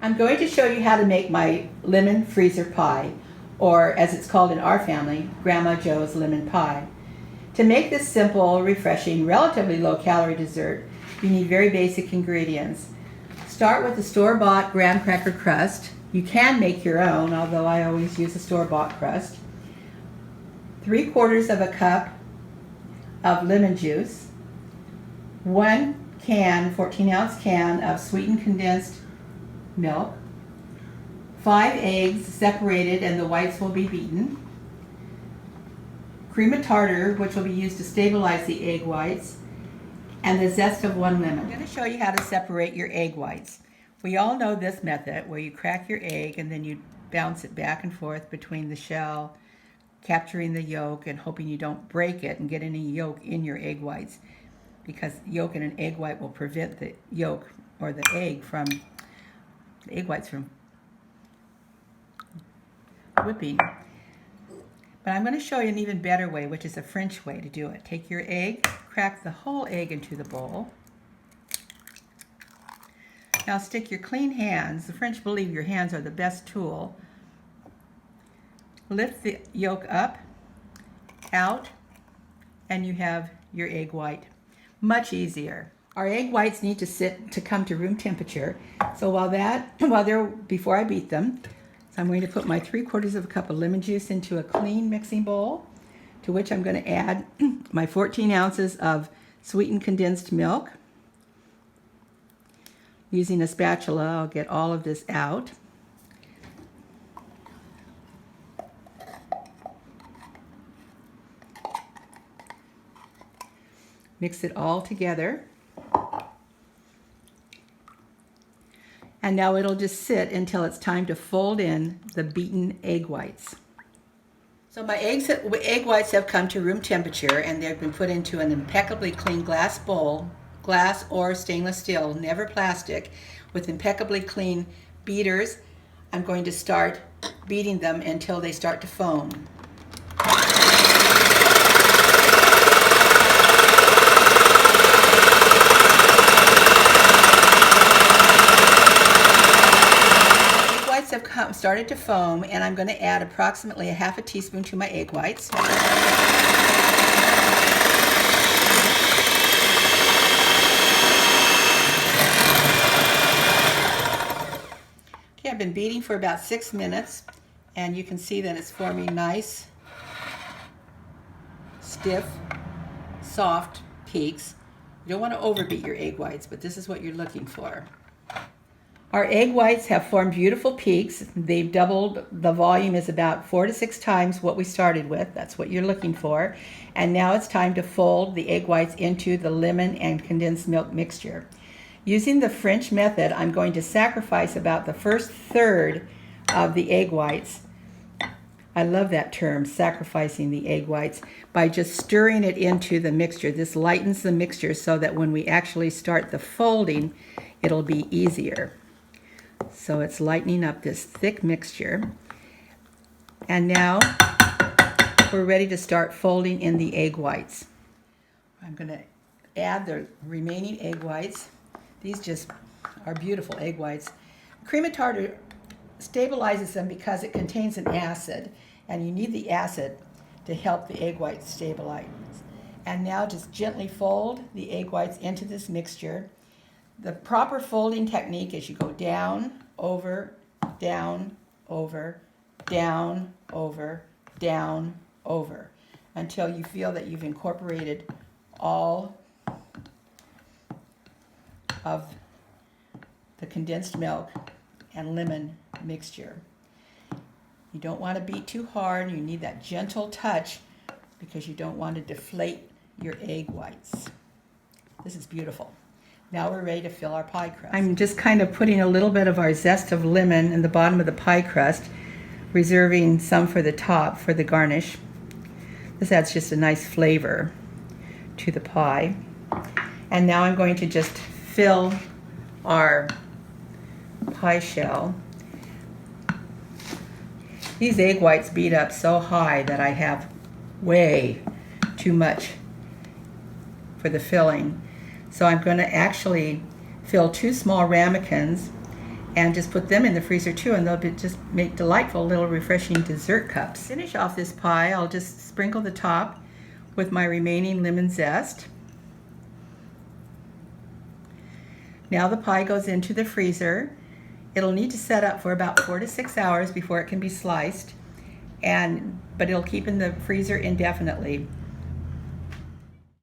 I'm going to show you how to make my lemon freezer pie, or as it's called in our family, Grandma Joe's lemon pie. To make this simple, refreshing, relatively low-calorie dessert, you need very basic ingredients. Start with the store-bought graham cracker crust. You can make your own, although I always use a store-bought crust. 3/4 of a cup of lemon juice. 1 can, 14-ounce can of sweetened condensed milk. 5 eggs separated and the whites will be beaten. Cream of tartar, which will be used to stabilize the egg whites, and the zest of 1 lemon. I'm going to show you how to separate your egg whites. We all know this method where you crack your egg and then you bounce it back and forth between the shell, capturing the yolk and hoping you don't break it and get any yolk in your egg whites, because yolk in an egg white will prevent the yolk or the egg whites from whipping. But I'm going to show you an even better way, which is a French way to do it. Take your egg, crack the whole egg into the bowl. Now stick your clean hands. The French believe your hands are the best tool. Lift the yolk up, out, and you have your egg white. Much easier. Our egg whites need to come to room temperature. So before I beat them, so I'm going to put my 3/4 of a cup of lemon juice into a clean mixing bowl, to which I'm going to add my 14 ounces of sweetened condensed milk. Using a spatula, I'll get all of this out. Mix it all together. And now it'll just sit until it's time to fold in the beaten egg whites. So my egg whites have come to room temperature and they've been put into an impeccably clean glass bowl, glass or stainless steel, never plastic, with impeccably clean beaters. I'm going to start beating them until they start to foam. Have started to foam, and I'm going to add approximately a 1/2 teaspoon to my egg whites. Okay, I've been beating for about 6 minutes, and you can see that it's forming nice, stiff, soft peaks. You don't want to overbeat your egg whites, but this is what you're looking for. Our egg whites have formed beautiful peaks. They've doubled. The volume is about 4 to 6 times what we started with. That's what you're looking for. And now it's time to fold the egg whites into the lemon and condensed milk mixture. Using the French method, I'm going to sacrifice about the first third of the egg whites. I love that term, sacrificing the egg whites, by just stirring it into the mixture. This lightens the mixture so that when we actually start the folding, it'll be easier. So it's lightening up this thick mixture. And now we're ready to start folding in the egg whites. I'm going to add the remaining egg whites. These just are beautiful egg whites. Cream of tartar stabilizes them because it contains an acid, and you need the acid to help the egg whites stabilize. And now just gently fold the egg whites into this mixture. The proper folding technique is you go down, over, down, over, down, over, down, over, until you feel that you've incorporated all of the condensed milk and lemon mixture. You don't want to beat too hard. You need that gentle touch because you don't want to deflate your egg whites. This is beautiful. Now we're ready to fill our pie crust. I'm just kind of putting a little bit of our zest of lemon in the bottom of the pie crust, reserving some for the top for the garnish. This adds just a nice flavor to the pie. And now I'm going to just fill our pie shell. These egg whites beat up so high that I have way too much for the filling. So I'm going to actually fill 2 small ramekins and just put them in the freezer too, and they'll just make delightful little refreshing dessert cups. To finish off this pie, I'll just sprinkle the top with my remaining lemon zest. Now the pie goes into the freezer. It'll need to set up for about 4 to 6 hours before it can be sliced, but it'll keep in the freezer indefinitely.